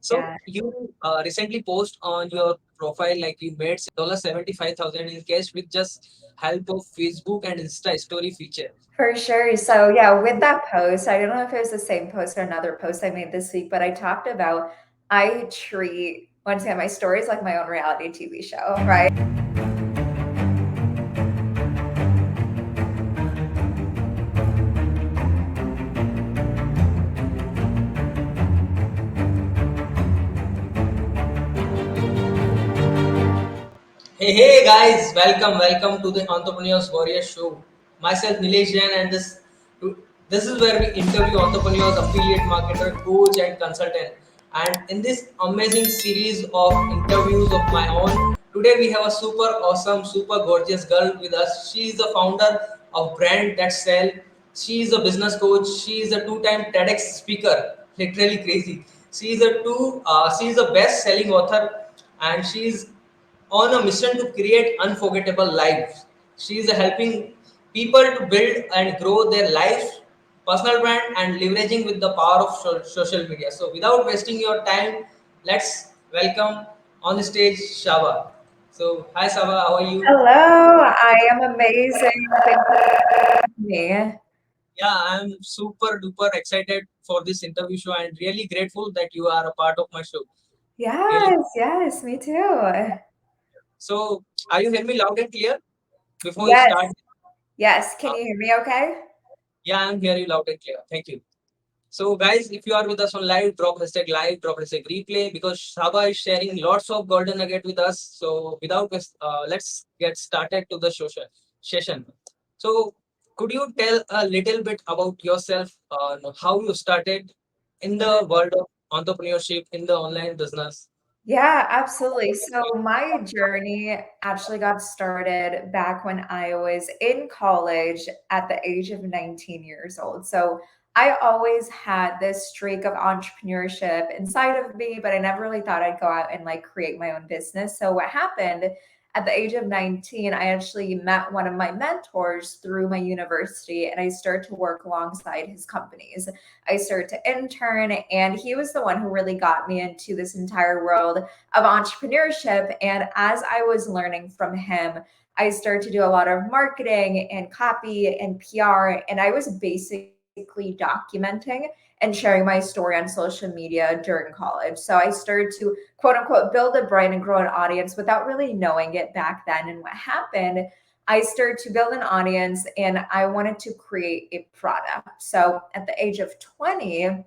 So you recently post on your profile like you made $75,000 in cash with just help of Facebook and Insta story feature. For sure. So yeah, with that post, I don't know if it was the same post or another post I made this week, but I talked about I treat once again my stories like my own reality TV show, right? Hey guys, welcome to the Entrepreneurs Warrior Show. Myself Nilesh Jain, and this is where we interview entrepreneurs, affiliate marketer, coach, and consultant. And in this amazing series of interviews of my own, today we have a super awesome, super gorgeous girl with us. She is the founder of Brand That Sell. She is a business coach. She is a two-time TEDx speaker. Literally crazy. She is a best-selling author, and she is on a mission to create unforgettable lives. She is helping people to build and grow their lives, personal brand, and leveraging with the power of social media. So, without wasting your time, let's welcome on the stage Shava. So, hi Shava, how are you? Hello, I am amazing. Thank you for having me. Yeah, I'm super duper excited for this interview show and really grateful that you are a part of my show. Really. Yes, me too. So, are you hearing me loud and clear before we Yes, start? yes. Uh, Can you hear me okay? yeah, I'm hearing you loud and clear. Thank you. So, guys, if you are with us on live, drop hashtag replay because Sabah is sharing lots of golden nugget with us. So, let's get started to the social session. So, could you tell a little bit about yourself, how you started in the world of entrepreneurship in the online business? Yeah, absolutely. So my journey actually got started back when I was in college at the age of 19 years old. So I always had this streak of entrepreneurship inside of me, but I never really thought I'd go out and like create my own business. So what happened at the age of 19, I actually met one of my mentors through my university and I started to work alongside his companies. I started to intern, and he was the one who really got me into this entire world of entrepreneurship. And as I was learning from him, I started to do a lot of marketing and copy and PR. And I was basically documenting and sharing my story on social media during college. So I started to quote unquote build a brand and grow an audience without really knowing it back then. And what happened, I started to build an audience and I wanted to create a product. So at the age of 20,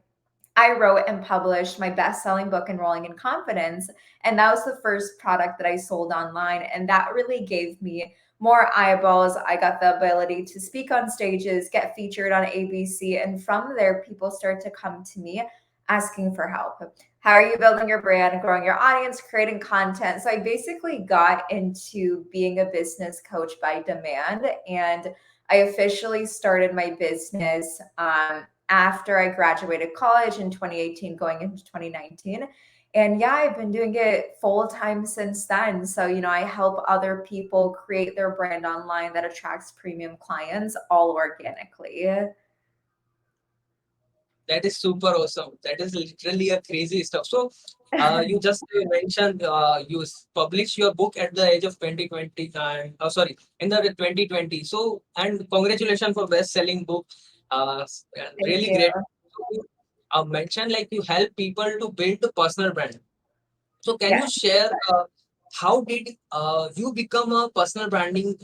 I wrote and published my best selling book, Enrolling in Confidence. And that was the first product that I sold online. And that really gave me more eyeballs. I got the ability to speak on stages, get featured on ABC. And from there, people start to come to me asking for help. How are you building your brand, growing your audience, creating content? So I basically got into being a business coach by demand. And I officially started my business after I graduated college in 2018, going into 2019. And yeah, I've been doing it full time since then. So, I help other people create their brand online that attracts premium clients all organically. That is super awesome. That is literally a crazy stuff. So, you just mentioned published your book at the age of 2020 and sorry, in the 2020. So, and congratulations for best-selling book. Thank Really you. great. So, you mentioned like you help people to build the personal brand. So, can Yeah. you share how did you become a personal branding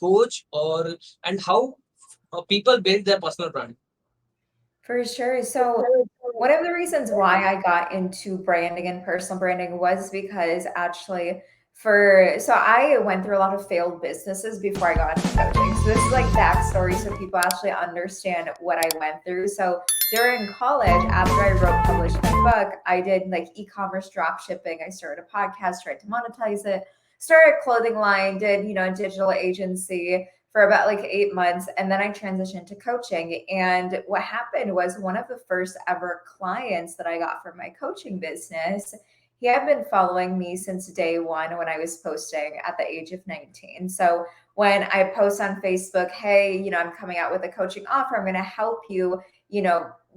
coach, or and how people build their personal brand? For sure. So, one of the reasons why I got into branding and personal branding was because actually, so I went through a lot of failed businesses before I got into coaching. So, this is like backstory so people actually understand what I went through. So, during college, after I wrote, published my book, I did like e commerce drop shipping. I started a podcast, tried to monetize it, started a clothing line, did, a digital agency for about like 8 months. And then I transitioned to coaching. And what happened was one of the first ever clients that I got from my coaching business, he had been following me since day one when I was posting at the age of 19. So when I post on Facebook, hey, I'm coming out with a coaching offer, I'm going to help you,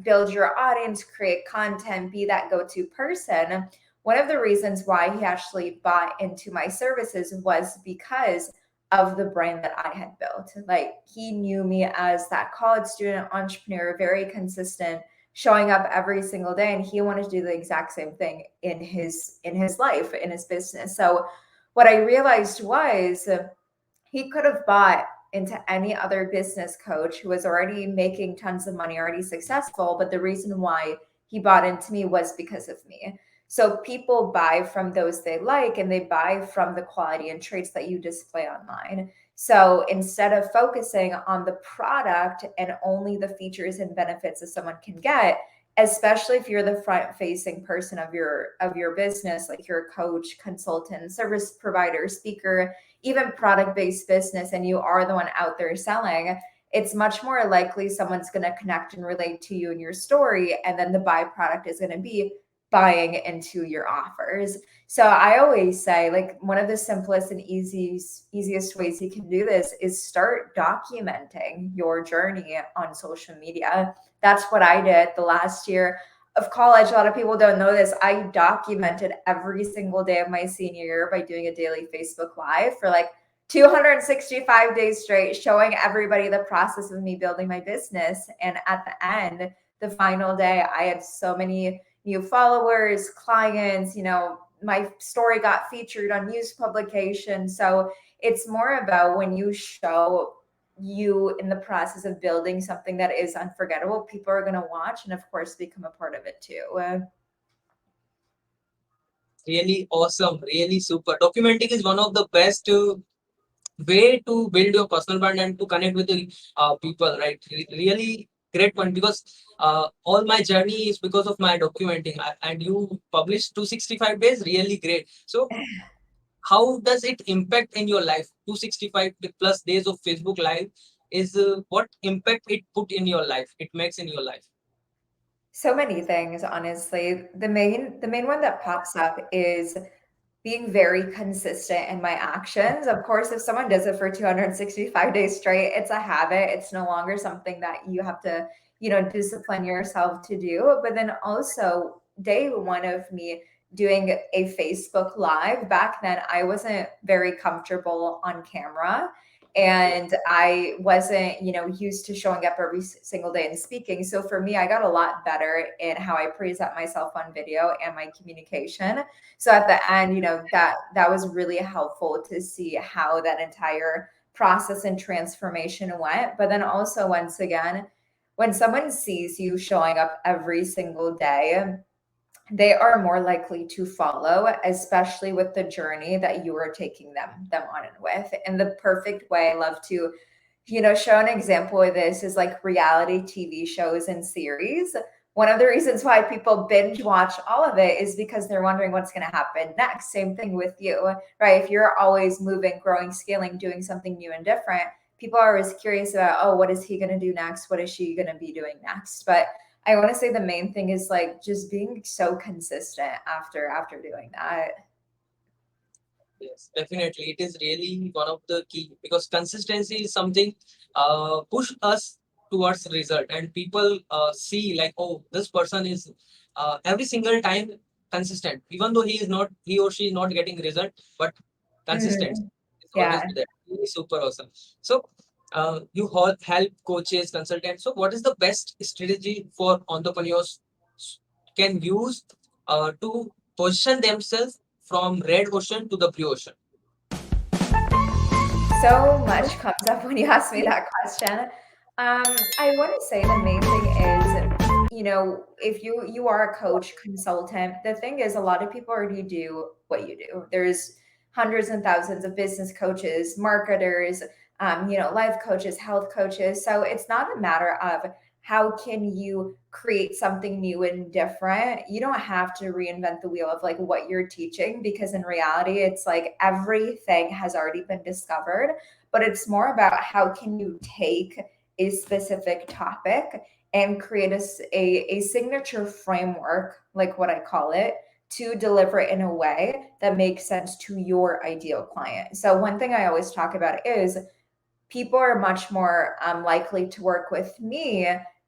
build your audience, create content, be that go-to person. One of the reasons why he actually bought into my services was because of the brand that I had built. Like, he knew me as that college student entrepreneur, very consistent, showing up every single day, and he wanted to do the exact same thing in his life, in his business. So what I realized was, he could have bought into any other business coach who was already making tons of money, already successful. But the reason why he bought into me was because of me. So people buy from those they like, and they buy from the quality and traits that you display online. So instead of focusing on the product and only the features and benefits that someone can get, especially if you're the front facing person of your business, like you're a coach, consultant, service provider, speaker, even product based business, and you are the one out there selling, it's much more likely someone's going to connect and relate to you and your story. And then the byproduct is going to be buying into your offers. So I always say, like, one of the simplest and easiest ways you can do this is start documenting your journey on social media. That's what I did the last year of college. A lot of people don't know this. I documented every single day of my senior year by doing a daily Facebook Live for like 265 days straight, showing everybody the process of me building my business. And at the end, the final day, I had so many new followers, clients, my story got featured on news publications. So it's more about when you show you in the process of building something that is unforgettable, people are going to watch and, of course, become a part of it too. Really awesome, really super. Documenting is one of the best way to build your personal brand and to connect with the people, right? Really great point, because all my journey is because of my documenting. And you published 265 days, really great. So how does it impact in your life? 265 plus days of Facebook Live is what impact it put in your life, it makes in your life? So many things, honestly. The main one that pops up is being very consistent in my actions. Of course, if someone does it for 265 days straight, it's a habit. It's no longer something that you have to, discipline yourself to do. But then also, day one of me doing a Facebook Live, back then, I wasn't very comfortable on camera. And I wasn't, used to showing up every single day and speaking. So for me, I got a lot better in how I present myself on video and my communication. So at the end, that was really helpful to see how that entire process and transformation went. But then also, once again, when someone sees you showing up every single day, they are more likely to follow, especially with the journey that you are taking them on and with. And the perfect way I love to, show an example of this is like reality TV shows and series. One of the reasons why people binge watch all of it is because they're wondering what's going to happen next. Same thing with you, right? If you're always moving, growing, scaling, doing something new and different, people are always curious about, oh, what is he going to do next? What is she going to be doing next? But I want to say the main thing is like just being so consistent after doing that. Yes, definitely. It is really one of the key, because consistency is something push us towards result, and people see like, oh, this person is every single time consistent, even though he or she is not getting result, but consistent Mhm. is always Yeah. there. Really super awesome. So you help coaches, consultants. So what is the best strategy for entrepreneurs can use to position themselves from red ocean to the blue ocean? So much comes up when you ask me that question. I want to say the main thing is, if you are a coach, consultant, the thing is, a lot of people already do what you do. There's hundreds and thousands of business coaches, marketers, life coaches, health coaches. So it's not a matter of how can you create something new and different. You don't have to reinvent the wheel of like what you're teaching, because in reality it's like everything has already been discovered. But it's more about how can you take a specific topic and create a signature framework, like what I call it, to deliver it in a way that makes sense to your ideal client. So one thing I always talk about is people are much more likely to work with me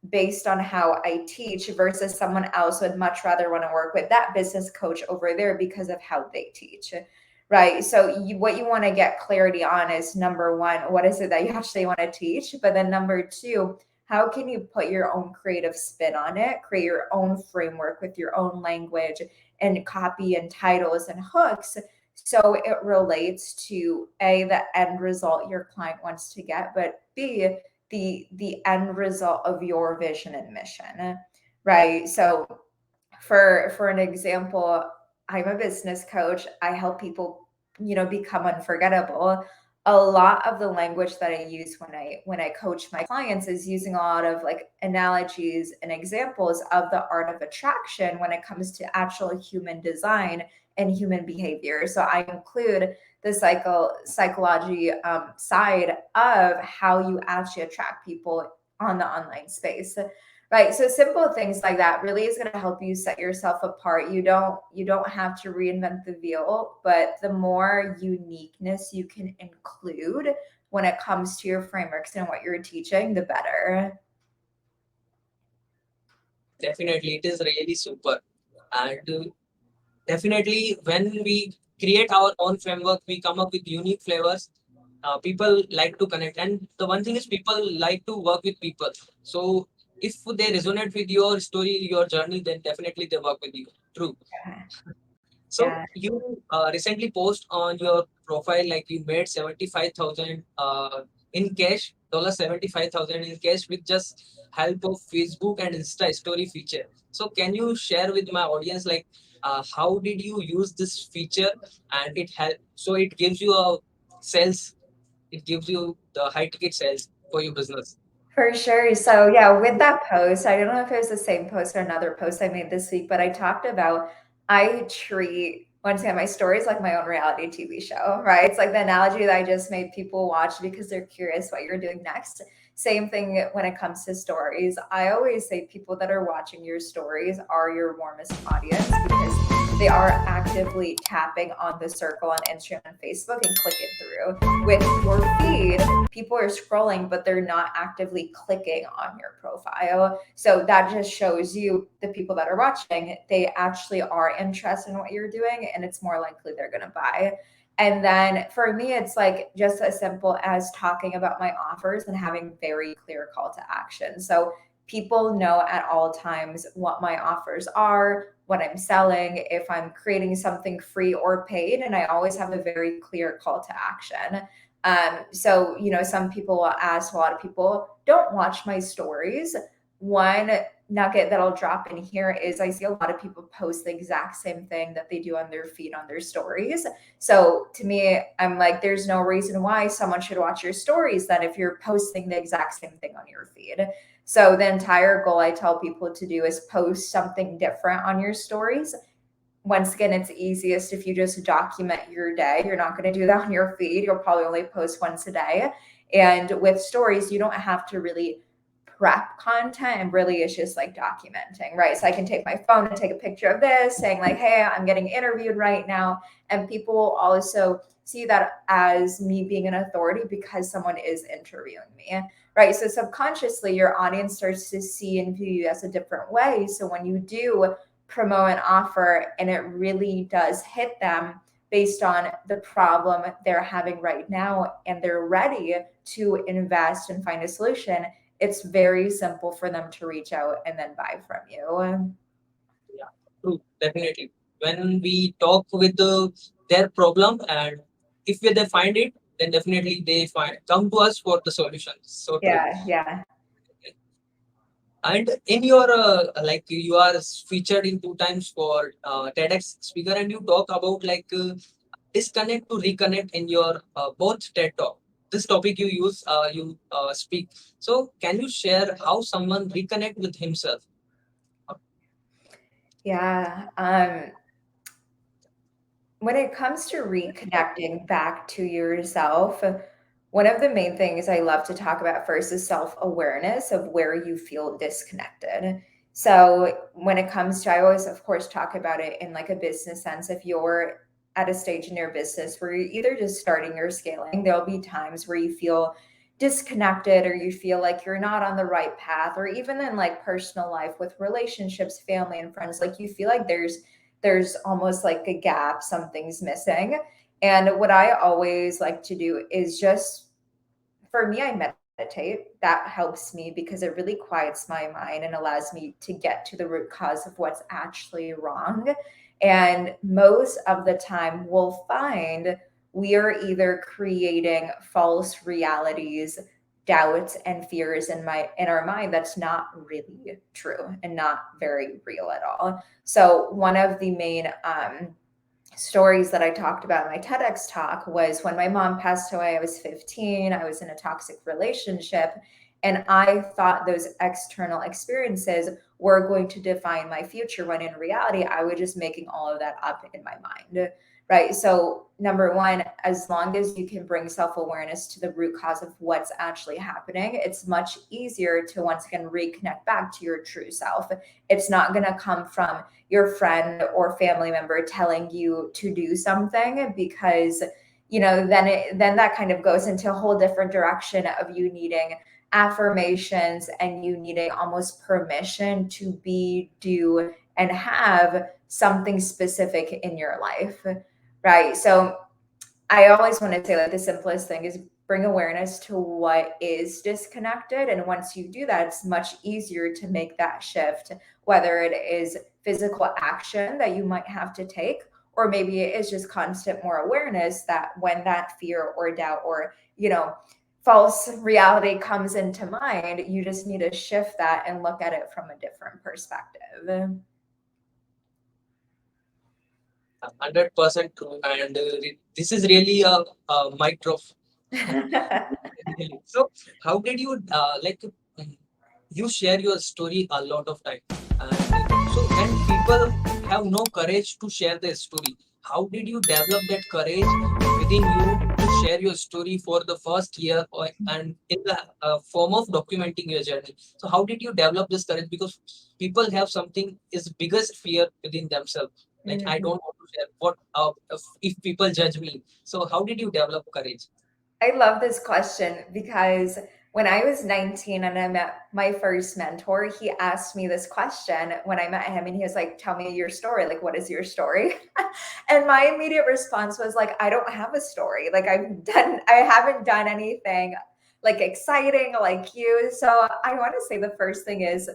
based on how I teach versus someone else would much rather want to work with that business coach over there because of how they teach. Right. So what you want to get clarity on is number one, what is it that you actually want to teach? But then number two, how can you put your own creative spin on it, create your own framework with your own language and copy and titles and hooks so it relates to A, the end result your client wants to get, but B, the end result of your vision and mission. Right. So for an example, I'm a business coach. I help people, become unforgettable. A lot of the language that I use when I coach my clients is using a lot of like analogies and examples of the art of attraction when it comes to actual human design and human behavior. So I include the psychology side of how you actually attract people on the online space. Right. So simple things like that really is going to help you set yourself apart. You don't have to reinvent the wheel, but the more uniqueness you can include when it comes to your frameworks and what you're teaching, the better. Definitely, it is really super. And definitely, when we create our own framework, we come up with unique flavors. People like to connect, and the one thing is people like to work with people. So if they resonate with your story, your journey, then definitely they work with you. True. Yeah. So Yeah. you recently post on your profile like you made 75,000 in cash, $75,000 in cash with just help of Facebook and Insta story feature. So can you share with my audience like how did you use this feature and it help so it gives you a sales, it gives you the high ticket sales for your business. For sure. So yeah, with that post, I don't know if it was the same post or another post I made this week, but I talked about I treat once again my stories like my own reality TV show, right? It's like the analogy that I just made people watch because they're curious what you're doing next. Same thing when it comes to stories. I always say people that are watching your stories are your warmest audience because they are actively tapping on the circle on Instagram and Facebook and clicking through. With your feed, people are scrolling, but they're not actively clicking on your profile. So that just shows you the people that are watching, they actually are interested in what you're doing, and it's more likely they're going to buy. And then for me, it's like just as simple as talking about my offers and having very clear call to action. So people know at all times what my offers are, what I'm selling, if I'm creating something free or paid, and I always have a very clear call to action. So, some people will ask, a lot of people don't watch my stories. One nugget that I'll drop in here is I see a lot of people post the exact same thing that they do on their feed on their stories. So to me, I'm like, there's no reason why someone should watch your stories then if you're posting the exact same thing on your feed. So the entire goal I tell people to do is post something different on your stories. Once again, it's easiest if you just document your day. You're not going to do that on your feed. You'll probably only post once a day. And with stories, you don't have to really prep content, and really it's just like documenting, right? So I can take my phone and take a picture of this saying like, hey, I'm getting interviewed right now. And people will also see that as me being an authority because someone is interviewing me, right? So subconsciously your audience starts to see and view you as a different way. So when you do promote an offer and it really does hit them based on the problem they're having right now and they're ready to invest and find a solution, it's very simple for them to reach out and then buy from you. Yeah, true, definitely. When we talk with their problem and if they find it, then definitely they find come to us for the solutions. So true. Yeah, yeah. And in your like you are featured in two times for TEDx speaker, and you talk about like disconnect to reconnect in your both TED talk. This topic you use, you speak. So can you share how someone reconnect with himself? Yeah. When it comes to reconnecting back to yourself, one of the main things I love to talk about first is self awareness of where you feel disconnected. So, when it comes to, I always, of course, talk about it in like a business sense. If you're at a stage in your business where you're either just starting or scaling, there'll be times where you feel disconnected, or you feel like you're not on the right path, or even in like personal life with relationships, family and friends, like you feel like there's almost like a gap, something's missing. And what I always like to do is just, for me, I meditate. That helps me because it really quiets my mind and allows me to get to the root cause of what's actually wrong. And most of the time, we'll find we are either creating false realities, doubts, and fears in our mind that's not really true and not very real at all. So one of the main stories that I talked about in my TEDx talk was when my mom passed away. I was 15. I was in a toxic relationship. And I thought those external experiences were going to define my future, when in reality, I was just making all of that up in my mind. Right. So, number one, as long as you can bring self awareness to the root cause of what's actually happening, it's much easier to once again reconnect back to your true self. It's not going to come from your friend or family member telling you to do something, because then that kind of goes into a whole different direction of you needing affirmations and you needing almost permission to be, do, and have something specific in your life, right? So I always want to say, like, the simplest thing is bring awareness to what is disconnected. And once you do that, it's much easier to make that shift, whether it is physical action that you might have to take, or maybe it is just constant more awareness that when that fear or doubt or, false reality comes into mind, you just need to shift that and look at it from a different perspective. 100% true. And this is really a mic drop. Really. So, how did you you share your story a lot of time, and and people have no courage to share their story. How did you develop that courage within you to share your story for the first year, or and in the form of documenting your journey? So, how did you develop this courage? Because people have something is biggest fear within themselves. Like, I don't want to share what if people judge me. So, how did you develop courage? I love this question because when I was 19 and I met my first mentor, he asked me this question when I met him, and he was like, "Tell me your story. Like, what is your story?" And my immediate response was like, "I don't have a story. Like, I haven't done anything like exciting like you." So I want to say the first thing is,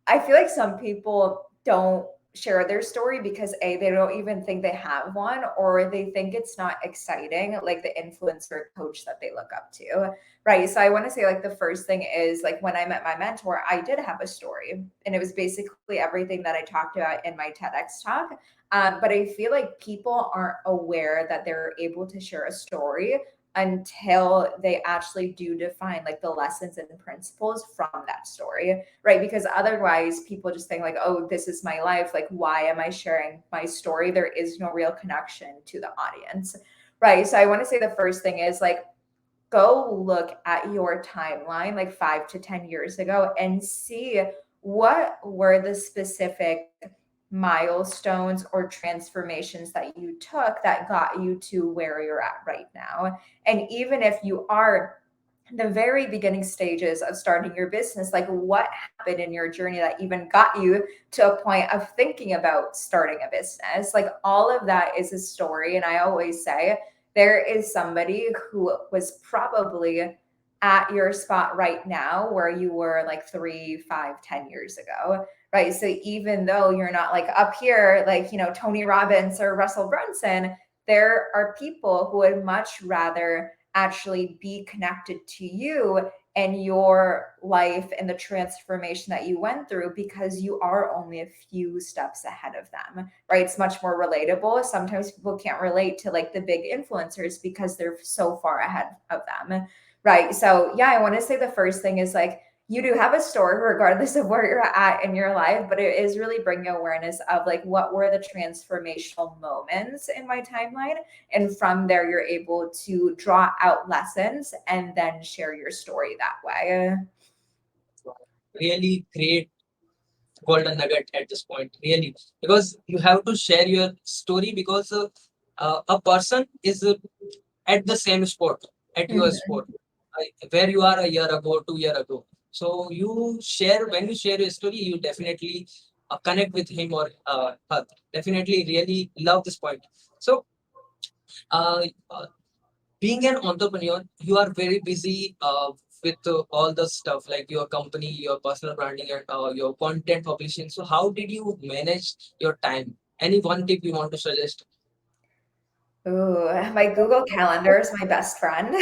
I feel like some people don't share their story because they don't even think they have one, or they think it's not exciting, like the influencer coach that they look up to, right? So I want to say, like, the first thing is, like, when I met my mentor, I did have a story, and it was basically everything that I talked about in my TEDx talk. But I feel like people aren't aware that they're able to share a story until they actually do define like the lessons and principles from that story, right? Because otherwise people just think like, oh, this is my life, like, why am I sharing my story? There is no real connection to the audience, right? So I want to say the first thing is, like, go look at your timeline like 5 to 10 years ago and see what were the specific milestones or transformations that you took that got you to where you're at right now. And even if you are the very beginning stages of starting your business, like, what happened in your journey that even got you to a point of thinking about starting a business? Like, all of that is a story. And I always say there is somebody who was probably at your spot right now where you were like 3, 5, 10 years ago, right? So even though you're not like up here, like, Tony Robbins or Russell Brunson, there are people who would much rather actually be connected to you and your life and the transformation that you went through, because you are only a few steps ahead of them, right? It's much more relatable. Sometimes people can't relate to like the big influencers because they're so far ahead of them, right? So yeah, I want to say the first thing is, like, you do have a story regardless of where you're at in your life, but it is really bringing awareness of like, what were the transformational moments in my timeline, and from there you're able to draw out lessons and then share your story that way. Really great golden nugget at this point, really, because you have to share your story, because a person is at the same spot, at your Mhm. spot. where you are a year ago, 2 year ago. So you share when you share your story, you definitely connect with him or her. Definitely, really love this point. So, uh, uh, being an entrepreneur, you are very busy with all the stuff like your company, your personal branding, and your content publishing. So, how did you manage your time? Any one tip you want to suggest? Ooh, my Google Calendar is my best friend.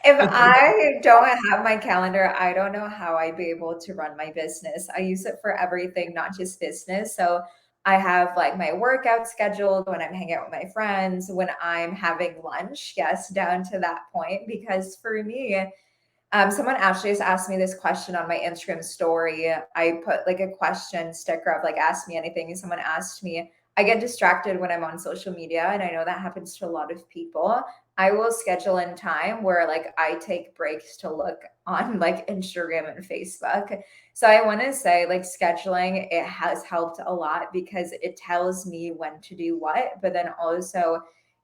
If I don't have my calendar, I don't know how I'd be able to run my business. I use it for everything, not just business. So I have like my workout scheduled when I'm hanging out with my friends, when I'm having lunch, yes, down to that point. Because for me, someone actually just asked me this question on my Instagram story. I put like a question sticker of like, ask me anything. And someone asked me, I get distracted when I'm on social media. And I know that happens to a lot of people. I will schedule in time where like I take breaks to look on like Instagram and Facebook. So I want to say like scheduling, it has helped a lot because it tells me when to do what, but then also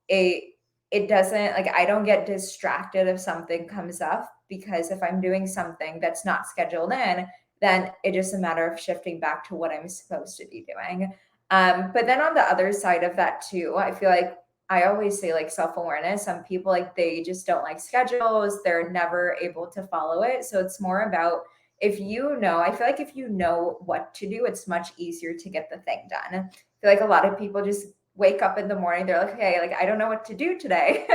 it it doesn't like I don't get distracted if something comes up because if I'm doing something that's not scheduled in, then it just a matter of shifting back to what I'm supposed to be doing. But then on the other side of that too, I feel like I always say like self-awareness. Some people like they just don't like schedules, they're never able to follow it. So it's more about if you know, I feel like if you know what to do, it's much easier to get the thing done. I feel like a lot of people just wake up in the morning, they're like, okay, like I don't know what to do today.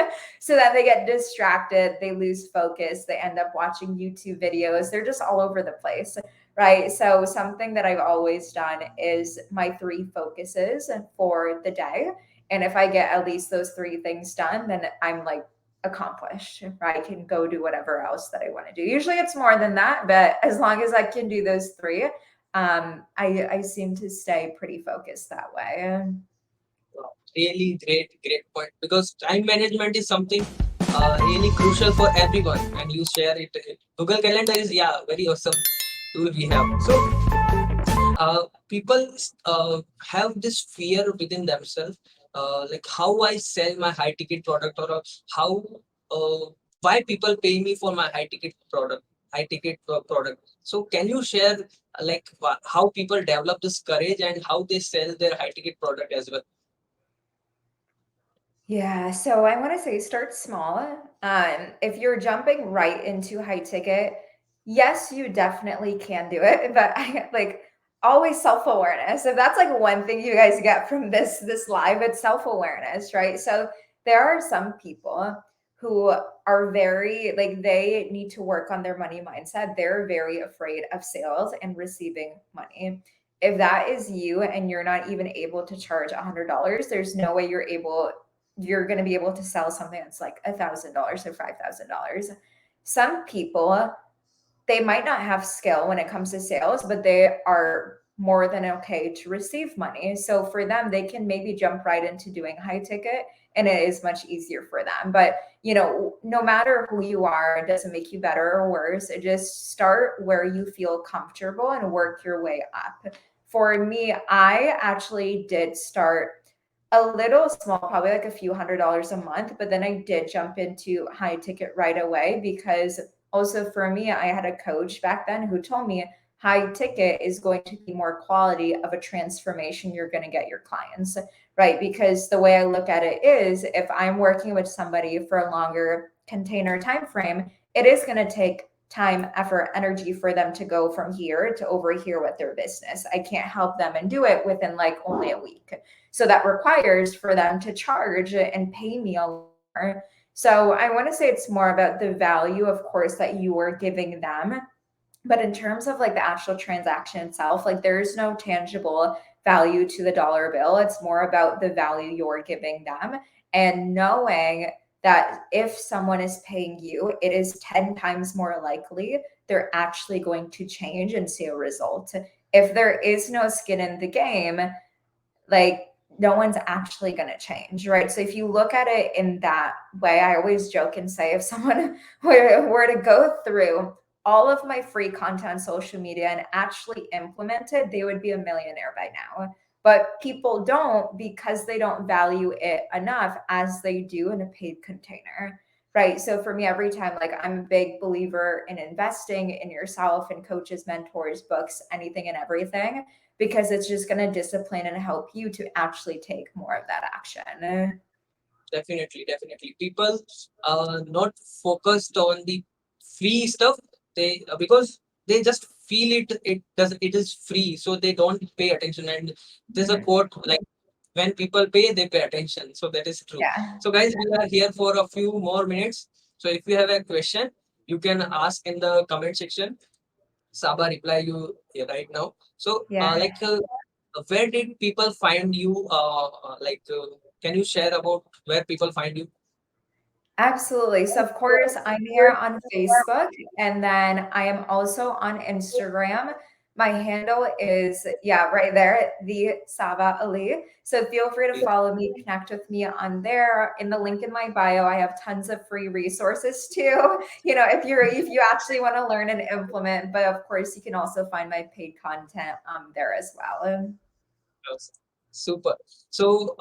So then they get distracted, they lose focus, they end up watching YouTube videos, they're just all over the place, right? So something that I've always done is my three focuses for the day. And if I get at least those three things done, then I'm like accomplished, right? I can go do whatever else that I want to do. Usually it's more than that, but as long as I can do those three, I seem to stay pretty focused that way. Wow, really great point. Because time management is something really crucial for everyone, and you share it. Google Calendar is, yeah, very awesome tool we have. So people have this fear within themselves, like how I sell my high ticket product, or how uh, why people pay me for my high ticket product. So can you share like how people develop this courage and how they sell their high ticket product as well? Yeah, so I want to say start small. If you're jumping right into high ticket, yes, you definitely can do it, but I like always self-awareness. So that's like one thing you guys get from this live, it's self-awareness, right? So there are some people who are very like they need to work on their money mindset. They're very afraid of sales and receiving money. If that is you and you're not even able to charge $100, there's no way you're going to be able to sell something that's like $1,000 or $5,000. Some people, they might not have skill when it comes to sales, but they are more than okay to receive money. So for them, they can maybe jump right into doing high ticket and it is much easier for them. But, you know, no matter who you are, it doesn't make you better or worse. It just start where you feel comfortable and work your way up. For me, I actually did start a little small, probably like a few $100s a month, but then I did jump into high ticket right away because also for me, I had a coach back then who told me high ticket is going to be more quality of a transformation you're going to get your clients, right? Because the way I look at it is if I'm working with somebody for a longer container time frame, it is going to take time, effort, energy for them to go from here to over here with their business. I can't help them and do it within like only a week. So that requires for them to charge and pay me a lot more. So I want to say it's more about the value, of course, that you are giving them. But in terms of like the actual transaction itself, like there's no tangible value to the dollar bill. It's more about the value you're giving them and knowing that if someone is paying you, it is 10 times more likely they're actually going to change and see a result. If there is no skin in the game, like no one's actually going to change, right? So if you look at it in that way, I always joke and say if someone were to go through all of my free content on social media and actually implement it, they would be a millionaire by now. But people don't because they don't value it enough as they do in a paid container, right? So for me, every time, like I'm a big believer in investing in yourself and coaches, mentors, books, anything and everything, because it's just going to discipline and help you to actually take more of that action. Definitely, definitely. People not focused on the free stuff. They because they just feel it is free, so they don't pay attention. And there's a Mhm. quote like, when people pay, they pay attention. So that is true. Yeah. So guys, we are here for a few more minutes. So if you have a question, you can ask in the comment section. Sabah reply you right now. So Yeah. where did people find you? Can you share about where people find you? Absolutely. So, of course, I'm here on Facebook, and then I am also on Instagram. My handle is, yeah, right there, the Sabah Ali. So, feel free to follow me, connect with me on there. In the link in my bio, I have tons of free resources too. If you actually want to learn and implement, but of course, you can also find my paid content there as well. Yes. Super. So,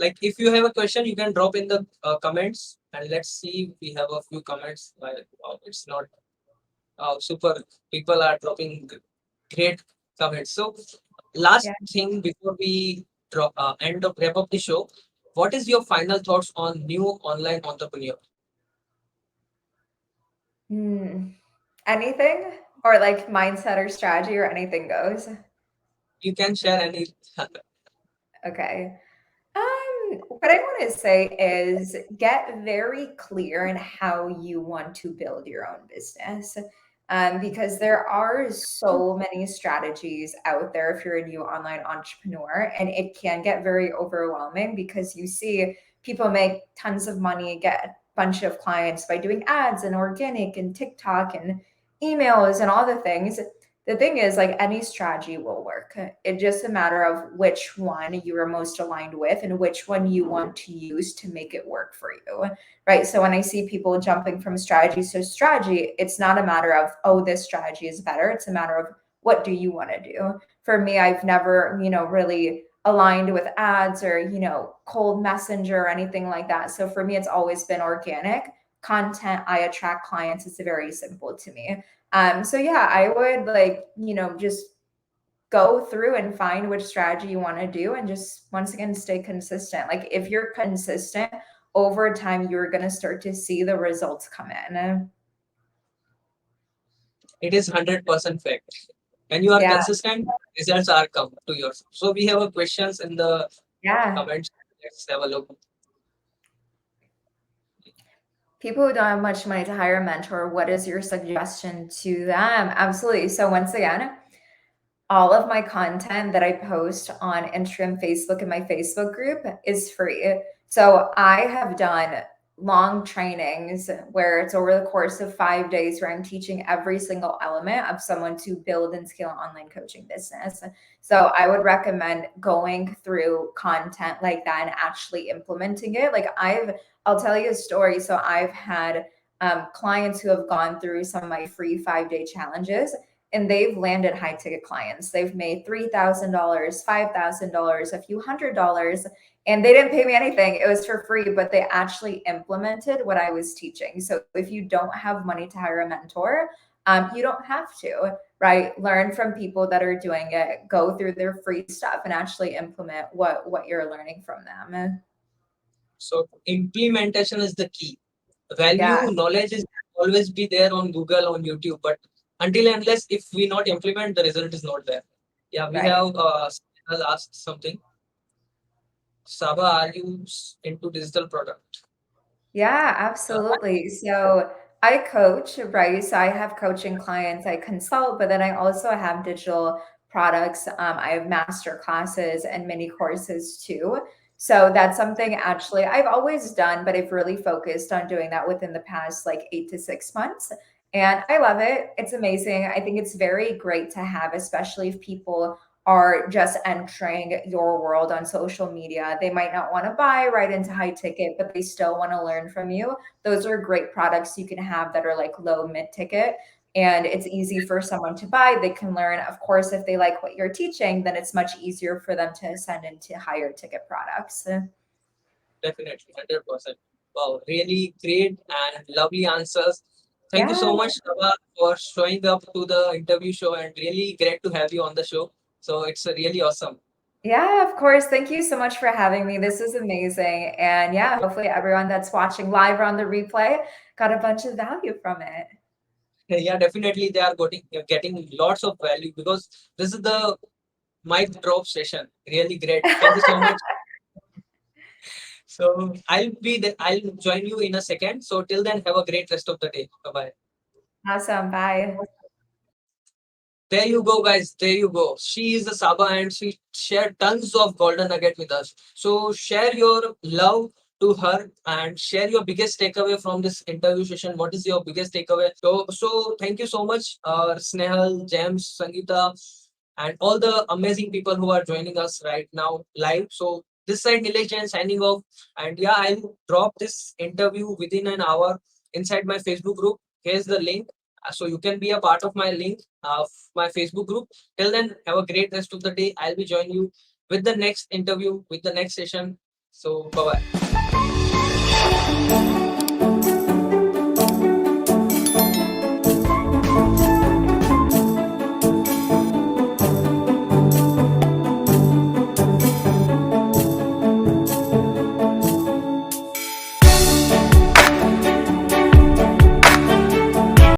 if you have a question, you can drop in the comments, and let's see if we have a few comments. It's not super. People are dropping great comments. So, last Yeah. thing before we wrap up the show, what is your final thoughts on new online entrepreneur? Hmm. Anything or like mindset or strategy or anything goes. You can share any. Okay. What I want to say is get very clear in how you want to build your own business. Because there are so many strategies out there if you're a new online entrepreneur, and it can get very overwhelming because you see people make tons of money, get a bunch of clients by doing ads and organic and TikTok and emails and all the things. The thing is, like any strategy will work. It's just a matter of which one you are most aligned with and which one you want to use to make it work for you. Right. So when I see people jumping from strategy to strategy, it's not a matter of, oh, this strategy is better. It's a matter of what do you want to do? For me, I've never, really aligned with ads or, cold messenger or anything like that. So for me, it's always been organic content. I attract clients. It's very simple to me. So yeah, I would just go through and find which strategy you want to do and just once again stay consistent. Like if you're consistent over time, you're gonna start to see the results come in. It is 100% fact. When you are Yeah, consistent, results are come to yours. So we have a questions in the yeah. comments. Let's have a look. People who don't have much money to hire a mentor, what is your suggestion to them? Absolutely. So once again, all of my content that I post on Instagram, Facebook, and my Facebook group is free. So I have done long trainings where it's over the course of 5 days where I'm teaching every single element of someone to build and scale an online coaching business. So I would recommend going through content like that and actually implementing it. I'll tell you a story. So I've had clients who have gone through some of my free 5 day challenges and they've landed high ticket clients. They've made $3,000, $5,000, a few $100s, and they didn't pay me anything. It was for free, but they actually implemented what I was teaching. So if you don't have money to hire a mentor, you don't have to, right? Learn from people that are doing it, go through their free stuff, and actually implement what you're learning from them. So implementation is the key. Yeah, Value knowledge is always be there on Google, on YouTube, but until and unless if we not implement, the result is not there. Yeah, we right. have asked something. Sabah, are you into digital product? Yeah, Uh, absolutely. So I coach, right? So I have coaching clients, I consult, but then I also have digital products. I have master classes and mini courses too. So that's something actually I've always done, but I've really focused on doing that within the past like 8 to 6 months. And I love it. It's amazing. I think it's very great to have, especially if people are just entering your world on social media. They might not want to buy right into high ticket, but they still want to learn from you. Those are great products you can have that are like low mid ticket. And it's easy for someone to buy. They can learn. Of course, if they like what you're teaching, then it's much easier for them to ascend into higher ticket products. Definitely, 100%. Wow, really great and lovely answers. Thank you Yeah. so much, Sabah, for showing up to the interview show, and really great to have you on the show. So it's really awesome. Yeah, of course. Thank you so much for having me. This is amazing. And yeah, hopefully everyone that's watching live or on the replay got a bunch of value from it. Yeah, definitely they are getting lots of value because this is the mic drop session. Really great. Thank you so much. So I'll join you in a second. So till then, have a great rest of the day. Bye bye. Awesome. Bye. There you go, guys. There you go. She is a Saba and she shared tons of golden nugget with us. So share your love to her and share your biggest takeaway from this interview session. What is your biggest takeaway? So thank you so much, Snehal, James, Sangeeta, and all the amazing people who are joining us right now live. So this side Nilesh Jain signing off. And yeah, I'll drop this interview within an hour inside my Facebook group. Here's the link. So you can be a part of my link of my Facebook group. Till then, have a great rest of the day. I'll be joining you with the next interview, with the next session. So bye bye.